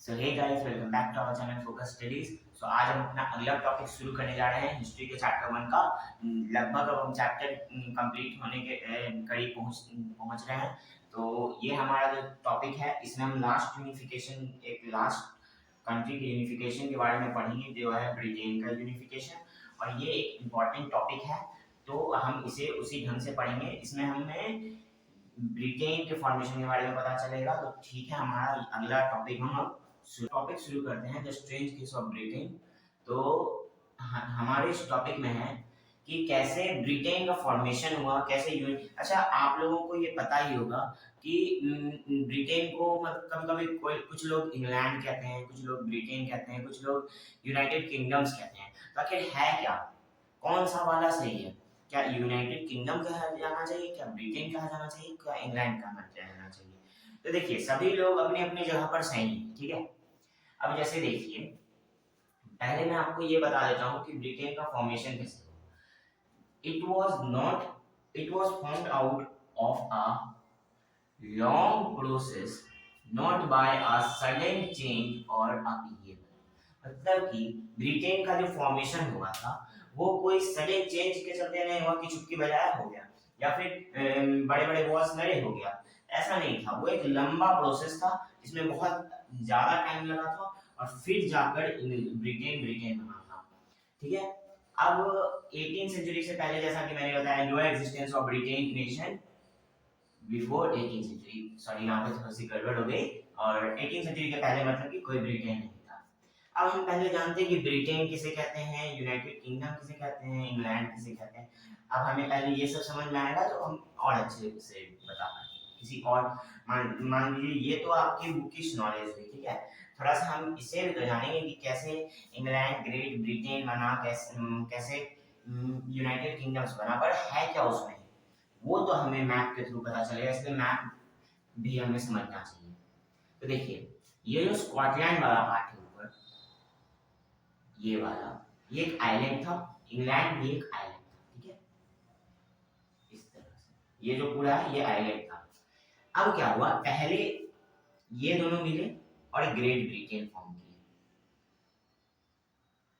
So hey guys, welcome back to our channel Focus Studies. सो आज हम अपना अगला टॉपिक शुरू करने जा रहे हैं हिस्ट्री के चैप्टर 1 का। लगभग अब हम चैप्टर कंप्लीट होने के करीब पहुंच रहे हैं। तो ये हमारा जो टॉपिक है, इसमें हम लास्ट यूनिफिकेशन, एक लास्ट कंट्री के यूनिफिकेशन के बारे में पढ़ेंगे, जो है ब्रिटेन का यूनिफिकेशन। और ये एक इम्पॉर्टेंट टॉपिक है, तो हम इसे उसी ढंग से पढ़ेंगे। इसमें हमें ब्रिटेन के फॉर्मेशन के बारे में पता चलेगा। तो ठीक है, हमारा अगला टॉपिक हम टॉपिक शुरू करते हैं, the strange case of Britain. तो हमारे इस टॉपिक में है कि कैसे ब्रिटेन का फॉर्मेशन हुआ, कैसे अच्छा, आप लोगों को ये पता ही होगा कि ब्रिटेन को मतलब कभी कभी कोई कुछ लोग इंग्लैंड कहते हैं, कुछ लोग ब्रिटेन कहते हैं, कुछ लोग यूनाइटेड किंगडम्स कहते हैं। तो आखिर है क्या, कौन सा वाला सही है? क्या यूनाइटेड किंगडम कहा जाना चाहिए, क्या ब्रिटेन कहा जाना चाहिए, क्या इंग्लैंड कहा जाना चाहिए? तो देखिए, सभी लोग अपनी अपनी जगह पर सही हैं, ठीक है। अब जैसे देखिए, पहले मैं आपको ये बता देता हूँ कि ब्रिटेन का फॉर्मेशन कैसे हुआ। It was formed out of a long process, not by a sudden change or upheaval. मतलब कि ब्रिटेन का जो फॉर्मेशन हुआ था, वो कोई सडन चेंज के चलते नहीं हुआ कि चुटकी बजाया हो गया, या फिर बड़े बड़े वॉर्स लड़े हो गया। ऐसा नहीं था, वो एक लंबा प्रोसेस था जिसमें बहुत ज्यादा टाइम लगा था, और फिर जाकर ब्रिटेन ब्रिटेन बना था, ठीक है। अब 18 सेंचुरी से पहले, जैसा कि मैंने बताया, no existence of Britain nation before 18 century. Sorry, यहाँ पे थोड़ी सी गड़बड़ हो गई। और 18 सेंचुरी के पहले मतलब कि कोई ब्रिटेन नहीं था। अब हम पहले जानते हैं कि ब्रिटेन किसे कहते हैं, यूनाइटेड किंगडम किसे कहते हैं, इंग्लैंड किसे कहते हैं। अब हमें पहले ये सब समझ में आएगा तो हम और अच्छे से बता पाएंगे। किसी और मान लीजिए, ये तो आपकी बुकिश नॉलेज हुई, ठीक है। थोड़ा सा हम इसे भी तो जानेंगे कि कैसे इंग्लैंड ग्रेट ब्रिटेन बना, कैसे यूनाइटेड किंगडम्स बना, पर है क्या उसमें, वो तो हमें मैप के थ्रू पता चलेगा, इसलिए मैप भी हमें समझना चाहिए। तो देखिए, ये जो स्कॉटलैंड वाला पार्ट है ऊपर, ये वाला, ये एक आइलैंड था। इंग्लैंड भी एक आइलैंड था, ठीक है। इस तरह से ये जो पूरा है, ये आइलैंड था। अब क्या हुआ, पहले ये दोनों मिले और एक ग्रेट ब्रिटेन फॉर्म किए,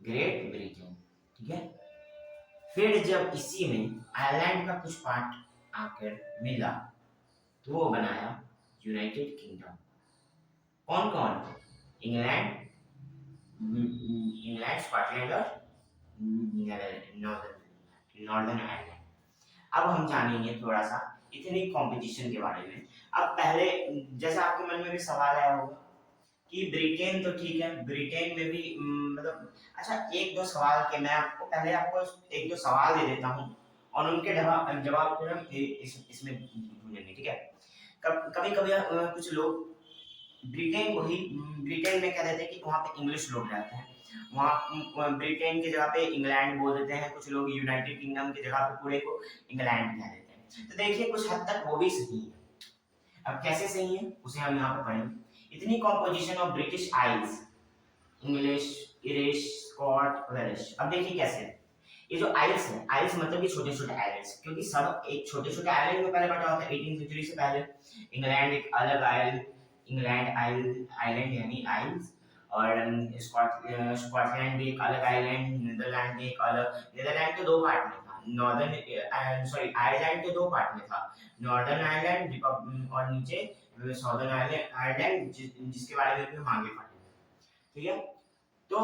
ग्रेट ब्रिटेन, ठीक है। फिर जब इसी में आयरलैंड का कुछ पार्ट आकर मिला, तो वो बनाया यूनाइटेड किंगडम। कौन कौन? इंग्लैंड, स्कॉटलैंड और नॉर्दर्न नॉर्दर्न आयरलैंड। अब हम जानेंगे थोड़ा सा इथनिक कंपटीशन के बारे में। अब पहले, जैसे आपके मन में भी सवाल आया होगा कि ब्रिटेन तो ठीक है, ब्रिटेन में भी मतलब, अच्छा, एक दो सवाल के मैं आपको पहले आपको एक दो सवाल दे देता हूँ, और उनके जवाब जवाब फिर हम इसमें ढूंढेंगे, ठीक है। कभी कभी कुछ लोग ब्रिटेन को ही ब्रिटेन में कह देते हैं कि वहाँ पे इंग्लिश लोग रहते हैं, वहाँ ब्रिटेन की जगह पे इंग्लैंड बोल देते हैं, कुछ लोग यूनाइटेड किंगडम की जगह पे पूरे को इंग्लैंड कह देते हैं। तो देखिए, कुछ हद तक वो भी सही है। अब कैसे सही है उसे हम यहाँ पे पढ़ेंगे। इतनी composition of British Isles, English, Irish, Scot, Welsh. अब देखिए कैसे, ये जो आइल्स है, आइल्स मतलब कि छोटे छोटे आइलैंड्स, क्योंकि सब एक छोटे छोटे आइलैंड में पहले बटा होता है 18 सेंचुरी से पहले। इंग्लैंड एक अलग आइल, इंग्लैंड आइलैंड यानी आइल्स, और स्कॉटलैंड भी एक अलग आइलैंड, नीदरलैंड भी एक अलग। नीदरलैंड तो दो पार्ट में था, नॉर्दर्न सॉरी आयरलैंड तो दो पार्ट में था, नॉर्दर्न आयरलैंड और नीचे सॉर्दर्न आयरलैंड, जिसके बारे में भी हम आगे पढ़ेंगे, ठीक है। तो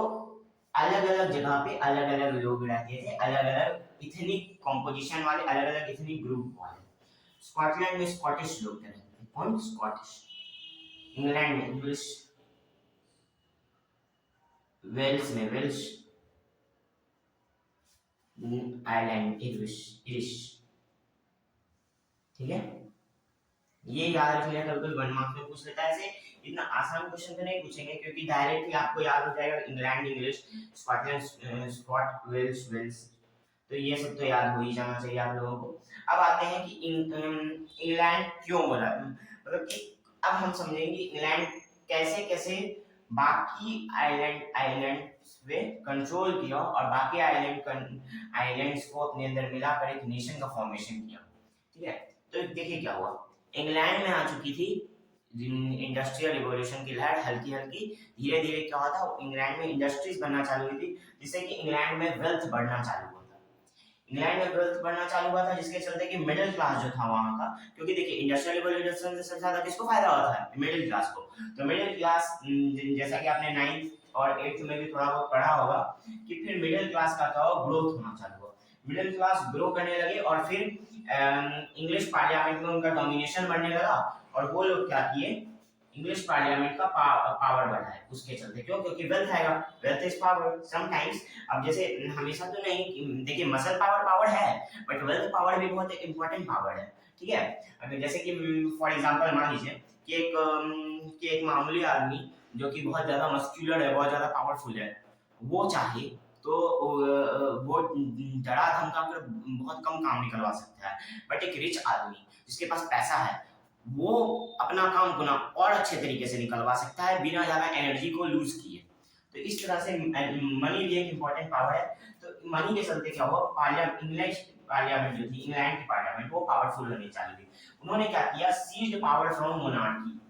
अलग अलग जगह पे अलग अलग लोग रहते थे, अलग अलग इथनिक कॉम्पोजिशन वाले, अलग अलग इथनिक ग्रुप वाले। स्कॉटलैंड में स्कॉटिश लोग रहते थे। कौन? स्कॉटिश। इंग्लैंड में इंग्लिश, वेल्स में वेल्श, आयरलैंड इरिश इरिश, ठीक है। ये याद रख लिया, कभी कोई 1 मार्क्स में पूछ लेता है ऐसे। इतना आसान क्वेश्चन तो नहीं पूछेंगे, क्योंकि डायरेक्टली आपको याद हो जाएगा England English, Scotland Scot, Wales Wales. तो ये सब तो याद हो ही जाना चाहिए आप लोगों को। अब आते हैं कि इंग्लैंड क्यों बोला, मतलब कि अब हम समझेंगे इंग्लैंड कैसे कैसे बाकी आइलैंड पे कंट्रोल किया, और बाकी आइलैंड्स को अपने अंदर मिलाकर एक नेशन का फॉर्मेशन किया, ठीक है। तो देखिए क्या हुआ, इंग्लैंड में आ चुकी थी इंडस्ट्रियल रिवॉल्यूशन की लहर हल्की हल्की धीरे धीरे क्या होता है, इंग्लैंड में इंडस्ट्रीज बनना चालू हुई थी, जिससे कि इंग्लैंड में वेल्थ बढ़ना चालू हुआ था। इंग्लैंड में वेल्थ बढ़ना चालू हुआ था, जिसके चलते कि मिडिल क्लास जो था वहां का, क्योंकि देखिए इंडस्ट्रियल रिवॉल्यूशन से सबसे ज्यादा किसको फायदा होता है, मिडिल क्लास को। तो मिडिल क्लास, जैसा कि आपने 9th और 8th में भी थोड़ा बहुत पढ़ा होगा कि फिर मिडिल क्लास का ग्रोथ होना चालू हुआ, मिडिल क्लास ग्रो करने लगे और फिर इंग्लिश पार्लियामेंट में उनका डोमिनेशन बढ़ने लगा, और वो लोग क्या किए, इंग्लिश पार्लियामेंट का पावर बढ़ाए उसके चलते। क्यों? क्योंकि वेल्थ आएगा, वेल्थ इज पावर समटाइम्स। अब जैसे हमेशा तो नहीं, देखिए मसल पावर पावर है, बट वेल्थ पावर भी बहुत इंपॉर्टेंट पावर है, ठीक है। अगर जैसे कि फॉर एग्जांपल मान लीजिए कि एक मामूली आदमी जो कि बहुत ज्यादा मस्कुलर है, बहुत ज्यादा पावरफुल है, वो चाहे तो वो डरा धमका कर बहुत कम काम निकलवा सकता है, बट एक रिच आदमी जिसके पास पैसा है, वो अपना काम गुना और अच्छे तरीके से निकलवा सकता है बिना ज्यादा एनर्जी को लूज किए। तो इस तरह से मनी भी एक इम्पोर्टेंट पावर है। तो मनी के चलते क्या हुआ, इंग्लिश पार्लियामेंट जो थी, इंग्लैंड की पार्लियामेंट, वो पावरफुल होनी चालू थी। उन्होंने क्या किया, seized power from monarchy,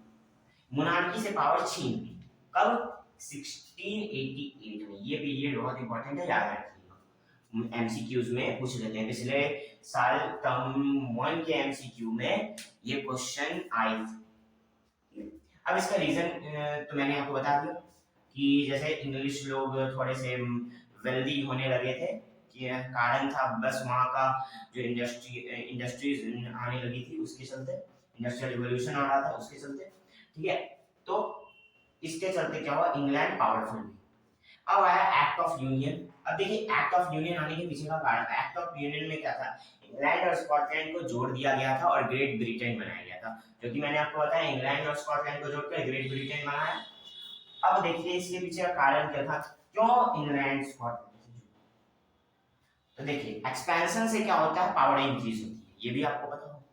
monarchy से पावर छीन ली। कब? 1688 में। ये पीरियड बहुत इंपॉर्टेंट है, याद रखिएगा, एमसीक्यूज में पूछ लेते हैं। पिछले साल टर्म 1 के एमसीक्यू में ये क्वेश्चन आई थी। अब इसका रीजन तो मैंने आपको बता दिया कि जैसे इंग्लिश लोग थोड़े से वेल्दी होने लगे थे, कि कारण था बस वहाँ का जो इंडस्ट्रीज आने लगी थी उसके चलते, इंडस्ट्रियल रिवॉल्यूशन आ रहा था उसके चलते, ठीक है। तो इसके चलते क्या हुआ, इंग्लैंड पावरफुल हुई। अब आया एक्ट ऑफ यूनियन। अब देखिए एक्ट ऑफ यूनियन आने के पीछे का कारण, एक्ट ऑफ यूनियन में क्या था, इंग्लैंड और स्कॉटलैंड को जोड़ दिया गया था और ग्रेट ब्रिटेन बनाया गया था, जो कि मैंने आपको बताया इंग्लैंड और स्कॉटलैंड को जोड़कर ग्रेट ब्रिटेन बनाया। अब देखिए इसके पीछे का कारण क्या था, क्यों इंग्लैंड स्कॉटलैंड से जुड़ा। तो देखिए एक्सपेंशन से क्या होता है, पावर इंक्रीज होती है, ये भी आपको पता हो।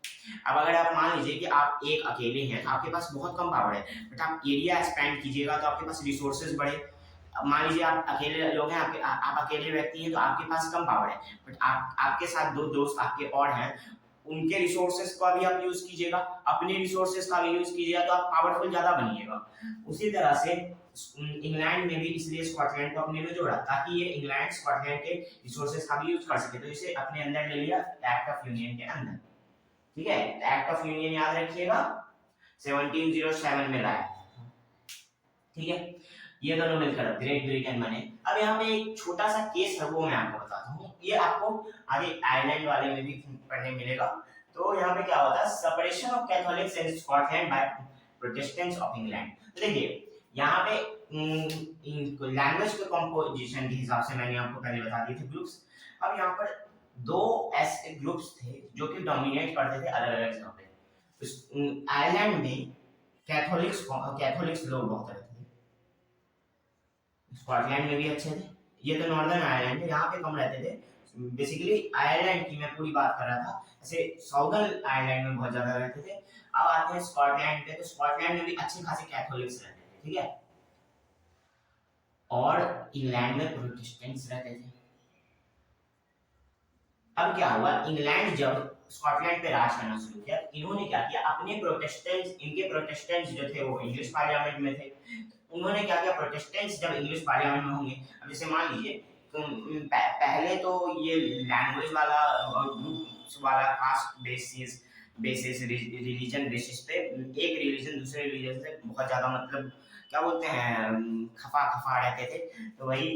अब अगर आप मान लीजिए कि आप एक अकेले हैं, तो आपके पास बहुत कम पावर है, बट आप एरिया एक्सपैंड कीजिएगा तो आपके पास रिसोर्सेज बढ़े। अब मान लीजिए आप अकेले लोग हैं, आप अकेले व्यक्ति हैं, तो आपके पास कम पावर है, बट आपके साथ दो दोस्त आपके और हैं, उनके रिसोर्सेज का भी आप यूज कीजिएगा, अपने रिसोर्सेज का भी यूज कीजिएगा, तो आप पावरफुल ज्यादा बनिएगा। उसी तरह से इंग्लैंड ने भी इसलिए स्कॉटलैंड को अपने में जोड़ा, ताकि ये इंग्लैंड स्कॉटलैंड के रिसोर्सेज का भी यूज कर सके, तो इसे अपने अंदर ले लिया एक्ट ऑफ यूनियन के अंदर, ठीक है। एक्ट ऑफ यूनियन याद रखिएगा 1707 में लाया, ठीक है। ये दोनों मिलकर ग्रेट ब्रिटेन बने। अब यहाँ पे एक छोटा सा केस है, वो मैं आपको बताता हूँ, ये आपको आगे आयरलैंड वाले में भी पढ़ने मिलेगा। तो यहाँ पे क्या होता है, separation of Catholics in Scotland by Protestants of England. तो देखिए यहाँ पे लैंग्वेज के कंपोजिशन के हिसाब से मैंने आपको पहले बता दिए थे ग्रुप्स। अब यहाँ पर दो ऐसे ग्रुप्स थे जो कि डोमिनेट करते थे अलग अलग जगह पे। आयरलैंड में कैथोलिक्स लोग बहुत रहते थे, स्कॉटलैंड में भी अच्छे थे, ये तो नॉर्दर्न आयरलैंड है, यहाँ पे कम रहते थे। बेसिकली आयरलैंड की मैं पूरी बात कर रहा था, ऐसे साउदर्न आयरलैंड में बहुत ज्यादा रहते थे। अब आते हैं स्कॉटलैंड पे, तो स्कॉटलैंड में भी अच्छे खासे कैथोलिक्स रहते थे, ठीक है, और इंग्लैंड में प्रोटेस्टेंट्स रहते थे। अब क्या हुआ, इंग्लैंड जब स्कॉटलैंड पे राज करना शुरू किया, इन्होंने क्या किया, अपने प्रोटेस्टेंट्स, इनके प्रोटेस्टेंट्स जो थे वो इंग्लिश पार्लियामेंट में थे, उन्होंने क्या किया, प्रोटेस्टेंट्स जब इंग्लिश पार्लियामेंट में होंगे, अब जैसे मान लीजिए पहले तो ये लैंग्वेज वाला और ग्रुप वाला caste basis basis religion basis पे एक रिलीजन दूसरे रिलीजन से बहुत ज्यादा, मतलब क्या बोलते हैं, खफा खफा रहते थे। तो वही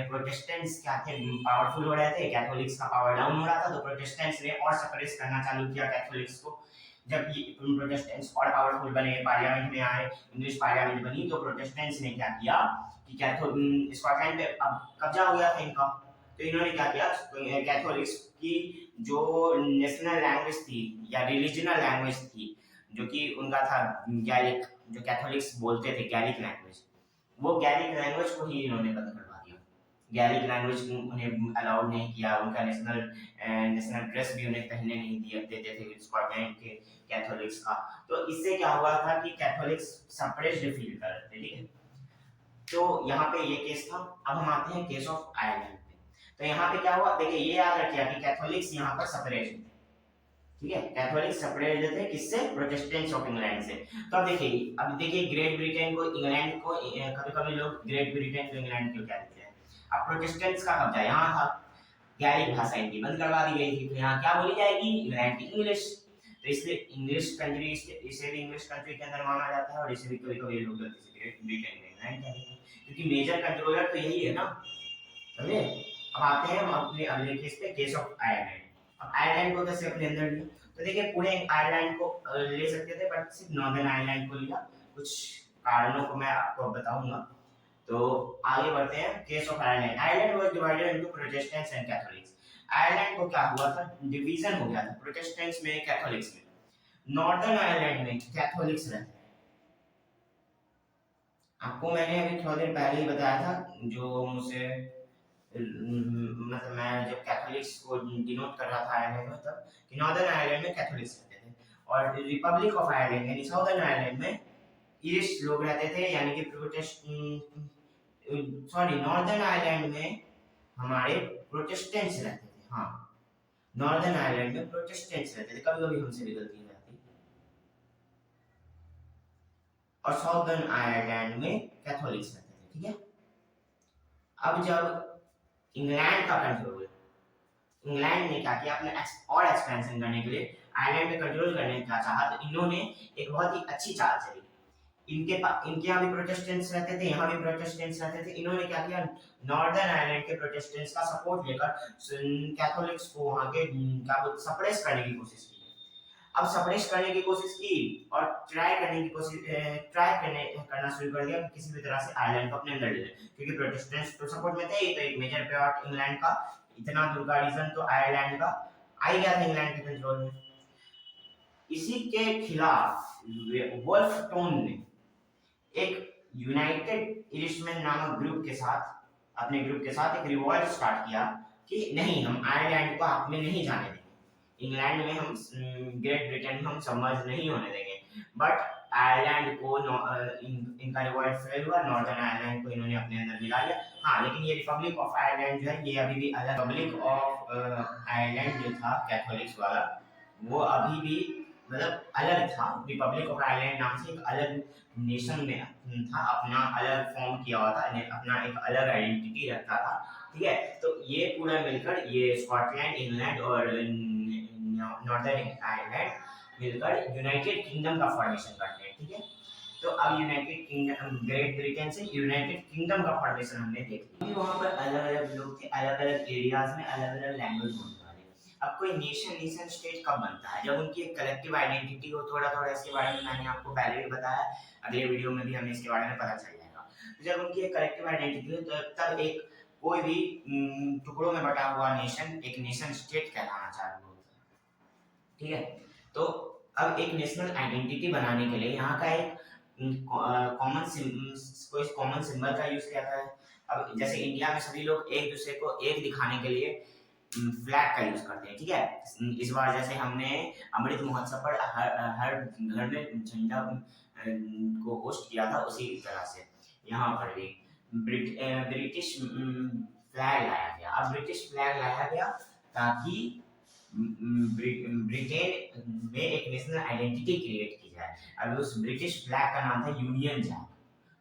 प्रोटेस्टेंट्स क्या थे, पावरफुल हो रहे थे, कैथोलिक्स का पावर डाउन हो रहा था, तो प्रोटेस्टेंट्स ने और सप्रेस करना चालू किया कैथोलिक्स को। जब ये प्रोटेस्टेंट्स और पावरफुल बने, पार्लियामेंट में आए, इंग्लिश पार्लियामेंट बनी, तो प्रोटेस्टेंट्स ने क्या किया कि स्कॉटलैंड पे अब कब्जा हो गया था इनका, तो इन्होंने क्या किया, कैथोलिक्स की जो नेशनल लैंग्वेज थी या रिलीजनल लैंग्वेज थी, जो कि उनका था गैलिक, जो कैथोलिक्स बोलते थे गैलिक लैंग्वेज, वो गैलिक लैंग्वेज को ही इन्होंने बंद करवा दिया। गैलिक लैंग्वेज उन्हें अलाउड नहीं किया, उनका नेशनल ड्रेस भी उन्हें पहनने नहीं देते थे स्कॉटलैंड के कैथोलिक्स का। तो इससे क्या हुआ था कि कैथोलिक्स सप्रेस्ड फील कर रहे थे, ठीक है। तो यहाँ पे ये केस था। अब हम आते हैं केस ऑफ आयरलैंड पे। तो यहाँ पे क्या हुआ, देखिए ये याद रखिए कि कैथोलिक्स यहाँ पर सप्रेस्ड, ठीक है, कैथोलिक सेपरेट थे किससे, प्रोटेस्टेंट्स ऑफ इंग्लैंड से। तो अब देखिए ग्रेट ब्रिटेन को इंग्लैंड को, कभी कभी लोग ग्रेट ब्रिटेन को इंग्लैंड क्यों कहते हैं। अब प्रोटेस्टेंट्स का कब्जा यहाँ था, गैलिक भाषा इनकी बंद करवा दी गई थी, तो यहाँ क्या बोली जाएगी, इंग्लैंड की इंग्लिश। तो इसलिए इंग्लिश कंट्री, इसे भी इंग्लिश कंट्री के अंदर माना जाता है, और इसे भी कभी कभी लोग गलती से ग्रेट ब्रिटेन को इंग्लैंड कहते हैं, क्योंकि मेजर कंट्रोलर तो यही है ना, समझे। अब आते हैं हम अपने अगले केस पे, केस ऑफ आयरलैंड। अब आयरलैंड को कैसे अपने अंदर लिया, तो देखिए पूरे आयरलैंड को ले सकते थे, बट सिर्फ नॉर्दर्न आयरलैंड को लिया, कुछ कारणों को मैं आपको बताऊंगा। तो आगे बढ़ते हैं, case of Ireland. Ireland was divided into Protestants and Catholics. Ireland को क्या हुआ था, डिवीजन हो गया था, प्रोटेस्टेंट्स में, कैथोलिक्स में। नॉर्दर्न आयरलैंड में कैथोलिक्स रहते हैं। आपको मैंने अभी थोड़ी देर पहले ही बताया था, जो मुझे मतलब मैं जब कैथोलिक्स को डिनोट कर रहा था आयरलैंड में, तब कि नॉर्दर्न आयरलैंड में कैथोलिक्स रहते थे, और रिपब्लिक ऑफ आयरलैंड यानी साउदर्न आयरलैंड में ईरिश लोग रहते थे, यानी कि नॉर्दर्न आयरलैंड में हमारे प्रोटेस्टेंट्स रहते थे। हाँ, नॉर्दर्न आयरलैंड में प्रोटेस्टेंट्स रहते थे, कभी कभी हमसे भी गलती हो जाती, और साउदर्न आयरलैंड में कैथोलिक्स रहते थे, ठीक है। अब जब इंग्लैंड का कंट्रोल, इंग्लैंड ने क्या किया, अपने और एक्सपेंशन करने के लिए आयरलैंड पे कंट्रोल करने का चाहा, तो इन्होंने एक बहुत ही अच्छी चाल चली। इनके यहाँ भी प्रोटेस्टेंट्स रहते थे, यहाँ भी प्रोटेस्टेंट्स रहते थे, इन्होंने क्या किया, नॉर्दर्न आयरलैंड के प्रोटेस्टेंट्स का सपोर्ट लेकर कैथोलिक्स को वहां के क्या सप्रेस करने की कोशिश की। अब सप्रेस करने की कोशिश की, और ट्राई करना शुरू कर दिया कि किसी भी तरह से आयरलैंड को अपने अंदर ले लें, क्योंकि प्रोटेस्टेंट्स तो सपोर्ट में थे ही, तो एक मेजर पार्ट इंग्लैंड का, इतना दूर का रीजन तो आयरलैंड का आ ही गया था इंग्लैंड के कंट्रोल में। इसी के खिलाफ वुल्फ टोन ने एक यूनाइटेड इरिशमैन नामक ग्रुप के साथ, अपने ग्रुप के साथ एक रिवॉल्ट स्टार्ट किया कि नहीं, हम आयरलैंड को हाथ में नहीं जाने देंगे, इंग्लैंड में हम, ग्रेट ब्रिटेन में हम सबमर्ज नहीं होने देंगे। बट आयरलैंड को इनका रिवॉल्ट फेल हुआ, नॉर्दर्न आयरलैंड को इन्होंने अपने अंदर मिला लिया। हाँ, लेकिन ये रिपब्लिक ऑफ आयरलैंड जो है, ये अभी भी अलग, रिपब्लिक ऑफ आयरलैंड जो था कैथोलिक्स वाला, वो अभी भी मतलब अलग था, रिपब्लिक ऑफ आयरलैंड नाम से एक अलग नेशन में था, अपना अलग फॉर्म किया हुआ था, अपना एक अलग आइडेंटिटी रखता था, ठीक है। तो ये पूरा मिलकर, ये स्कॉटलैंड, इंग्लैंड और नॉर्दर्न आयरलैंड मिलकर यूनाइटेड किंगडम का फॉर्मेशन करते हैं, ठीक है। तो अब यूनाइटेड किंगडम, ग्रेट ब्रिटेन से यूनाइटेड किंगडम का फॉर्मेशन हमने देख लिया। वहाँ पर अलग अलग लोग थे, अलग अलग एरियाज में अलग अलग लैंग्वेज बोलते वाले। अब कोई नेशन स्टेट कब बनता है, जब उनकी एक कलेक्टिव आइडेंटिटी हो। थोड़ा थोड़ा इसके बारे में मैंने आपको पहले भी बताया, अगले वीडियो में भी हमें इसके बारे में पता चल जाएगा। तो जब उनकी एक कलेक्टिव आइडेंटिटी हो, तो तब एक कोई भी टुकड़ों में बटा हुआ नेशन एक नेशन स्टेट कहलाना चालू होता है, ठीक है। तो अब एक नेशनल आइडेंटिटी बनाने के लिए यहाँ का एक कॉमन सिंबल का यूज किया जाता है। अब जैसे इंडिया में सभी लोग एक दूसरे को एक दिखाने के लिए फ्लैग का यूज करते हैं, ठीक है। इस बार जैसे हमने अमृत महोत्सव पर हर घर में झंडा को होस्ट किया था, उसी तरह से यहाँ पर भी ब्रिटिश फ्लैग लाया गया। अब ब्रिटिश फ्लैग लाया गया ताकि ब्रिटेन में एक नेशनल आइडेंटिटी क्रिएट की जाए। अब उस ब्रिटिश फ्लैग का नाम था यूनियन जैक।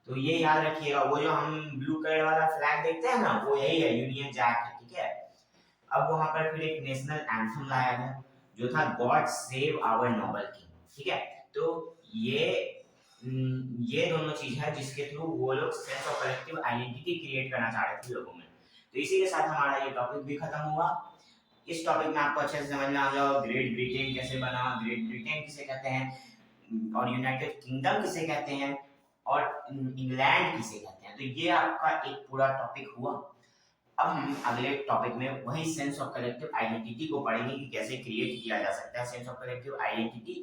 तो ये याद रखिएगा, वो जो हम ब्लू कलर वाला फ्लैग देखते हैं ना, वो यही है, यूनियन जैक है, ठीक है। अब वहां पर फिर एक नेशनल एंथम लाया गया, जो था God save our noble king, ठीक है। तो ये दोनों चीज है जिसके थ्रू वो लोग sense of collective identity create करना चाह रहे थे लोगों में। तो इसी के साथ हमारा ये टॉपिक भी खत्म हुआ। इस टॉपिक में आपको अच्छे से समझ में आ गया, ग्रेट ब्रिटेन कैसे बना, ग्रेट ब्रिटेन किसे कहते हैं, और यूनाइटेड किंगडम किसे कहते हैं, और इंग्लैंड किसे कहते हैं। तो ये आपका एक पूरा टॉपिक हुआ। अब हम अगले टॉपिक में वही सेंस ऑफ कलेक्टिव आइडेंटिटी को पढ़ेंगे कि कैसे क्रिएट किया जा सकता है सेंस ऑफ कलेक्टिव आइडेंटिटी।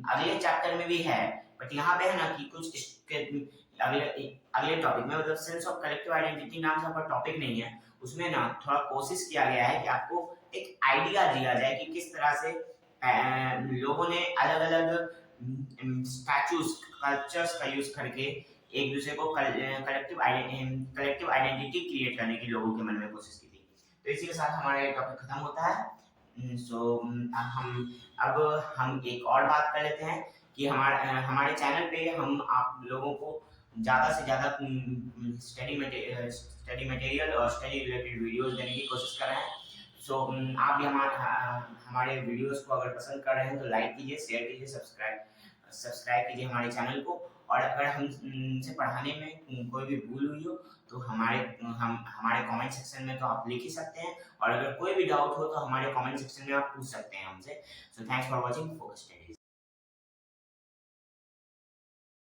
अगले चैप्टर में भी है, बट यहाँ पे है ना कि कुछ अगले टॉपिक में, मतलब सेंस ऑफ कलेक्टिव आइडेंटिटी नाम से आपका टॉपिक नहीं है, उसमें ना थोड़ा कोशिश किया गया है कि आपको एक आइडिया दिया जाए कि किस तरह से लोगों ने अलग अलग स्टैचूज, कल्चर्स का यूज करके एक दूसरे को कलेक्टिव आइडेंटिटी क्रिएट करने की लोगों के मन में कोशिश की थी। तो इसी के साथ हमारा ये टॉपिक खत्म होता है। हम एक और बात कर लेते हैं कि हमारे चैनल पे हम आप लोगों को ज़्यादा से ज़्यादा स्टडी मटेरियल और स्टडी रिलेटेड वीडियोस देने की कोशिश कर रहे हैं। आप भी हमारे वीडियोस को अगर पसंद कर रहे हैं तो लाइक कीजिए, शेयर कीजिए, सब्सक्राइब कीजिए हमारे चैनल को। और अगर हमसे पढ़ाने में कोई भी भूल हुई हो तो हमारे कमेंट सेक्शन में तो आप लिख ही सकते हैं, और अगर कोई भी डाउट हो तो हमारे कमेंट सेक्शन में आप पूछ सकते हैं हमसे। So thanks for watching focus studies.